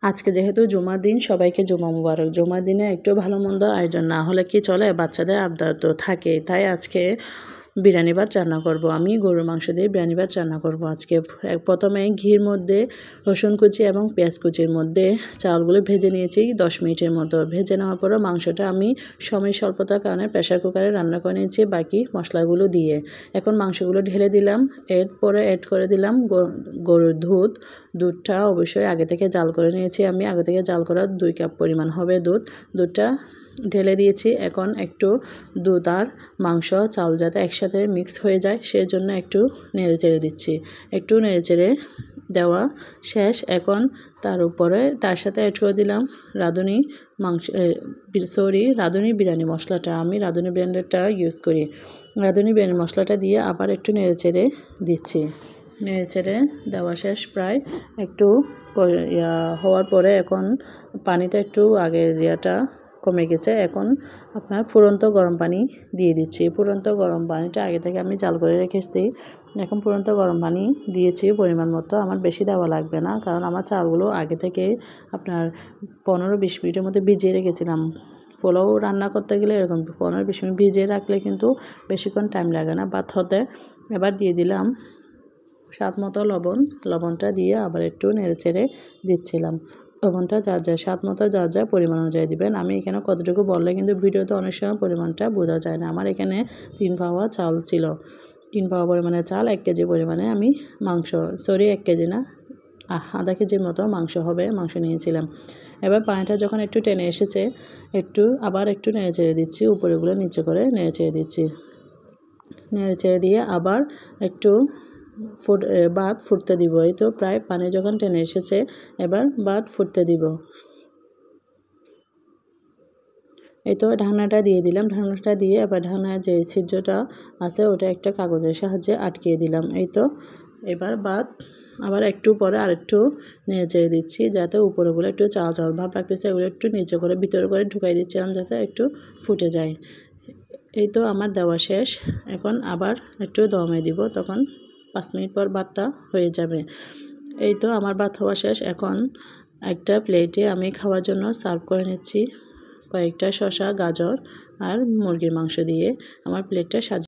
আজকে যেহেতু জুমার দিন, সবাইকে জুমা মুবারক। জুমার দিনে একটু ভালো মন্দ আয়োজন না হলে কি চলে? বাচ্চাদের আবদার তো থাকেই। তাই আজকে বিরিয়ানি ভাত রান্না করব। আমি গরুর মাংস দিয়ে বিরিয়ানি ভাত রান্না করব আজকে। প্রথমে ঘির মধ্যে রসুন কুচি এবং পেঁয়াজ কুচির মধ্যে চাউলগুলো ভেজে নিয়েছি 10 মিনিটের মতো। ভেজে নেওয়ার পরে মাংসটা আমি সময় স্বল্পতার কারণে প্রেসার কুকারে রান্না করে নিয়েছি বাকি মশলাগুলো দিয়ে। এখন মাংসগুলো ঢেলে দিলাম। এরপরে অ্যাড করে দিলাম গরুর দুধটা অবশ্যই আগে থেকে জাল করে নিয়েছি আমি। আগে থেকে জাল করা 2 কাপ পরিমাণ হবে দুধটা ঢেলে দিয়েছি। এখন একটু দুধ আর মাংস চাউল যাতে একসাথে মিক্স হয়ে যায় সেজন্য একটু নেড়েচেড়ে দিচ্ছি। একটু নেড়েচেড়ে দেওয়া শেষ। এখন তার সাথে অ্যাড করে দিলাম রাঁধুনি বিরিয়ানি মশলাটা। আমি রাঁধুনি ব্র্যান্ডেরটা ইউজ করি। রাঁধুনি বিরিয়ানি মশলাটা দিয়ে আবার একটু নেড়েচেড়ে দিচ্ছি। নেড়েচেড়ে দেওয়া শেষ প্রায় একটু হওয়ার পরে এখন পানিটা একটু আগের কমে গেছে। এখন আপনার ফুটন্ত গরম পানি দিয়ে দিচ্ছি। ফুটন্ত গরম পানিটা আগে থেকে আমি জাল করে রেখেছি। এখন ফুটন্ত গরম পানি দিয়েছি পরিমাণ মতো। আমার বেশি দেওয়া লাগবে না, কারণ আমার চালগুলো আগে থেকে আপনার 15-20 মিনিটের মধ্যে ভিজিয়ে রেখেছিলাম। পোলাও রান্না করতে গেলে এরকম 15-20 মিনিট ভিজিয়ে রাখলে কিন্তু বেশিক্ষণ টাইম লাগে না ভাত হতে। এবার দিয়ে দিলাম স্বাদ মতো লবণটা দিয়ে আবার একটু নেড়েচেড়ে দিচ্ছিলাম। লবণটা যার স্বাদ মতো যার পরিমাণ অনুযায়ী দিবেন। আমি এখানে কতটুকু বললে কিন্তু ভিডিওতে অনেক সময় পরিমাণটা বোঝা যায় না। আমার এখানে 3 পাওয়া চাল ছিল। 3 পাওয়া পরিমাণে চাল, 1 কেজি পরিমাণে আমি 1 কেজি না, আধা কেজির মতো মাংস নিয়েছিলাম। এবার পানিটা যখন একটু টেনে এসেছে আবার একটু নেড়েচেড়ে দিচ্ছি। উপরেগুলো নিচে করে নেড়েচেড়ে দিচ্ছি। নেড়েচেড়ে দিয়ে আবার একটু ভাত ফুটতে দিব। এই তো প্রায় পানি যখন টেনে এসেছে, এবার ভাত ফুটতে দিব। এই তো ঢাকনাটা দিয়ে দিলাম। ঢাকনাটা দিয়ে এবার ঢাকনার যে ছিদ্রটা আছে ওটা একটা কাগজের সাহায্যে আটকিয়ে দিলাম। এই তো এবার ভাত আবার একটু পরে আরেকটু নেড়েচেড়ে দিচ্ছি, যাতে উপরেগুলো একটু চাল চাল ভাব লাগতেছে, এগুলো একটু নিচে করে ভিতরে করে ঢুকাই দিচ্ছিলাম যাতে একটু ফুটে যায়। এই তো আমার দেওয়া শেষ। এখন আবার একটু দমে দিব, তখন 5 মিনিট পর ভাতটা হয়ে যাবে। এই তো আমার ভাত হওয়া শেষ। এখন একটা প্লেটে আমি খাওয়ার জন্য সার্ভ করে নিচ্ছি কয়েকটা শসা, গাজর আর মুরগির মাংস দিয়ে। আমার প্লেটটা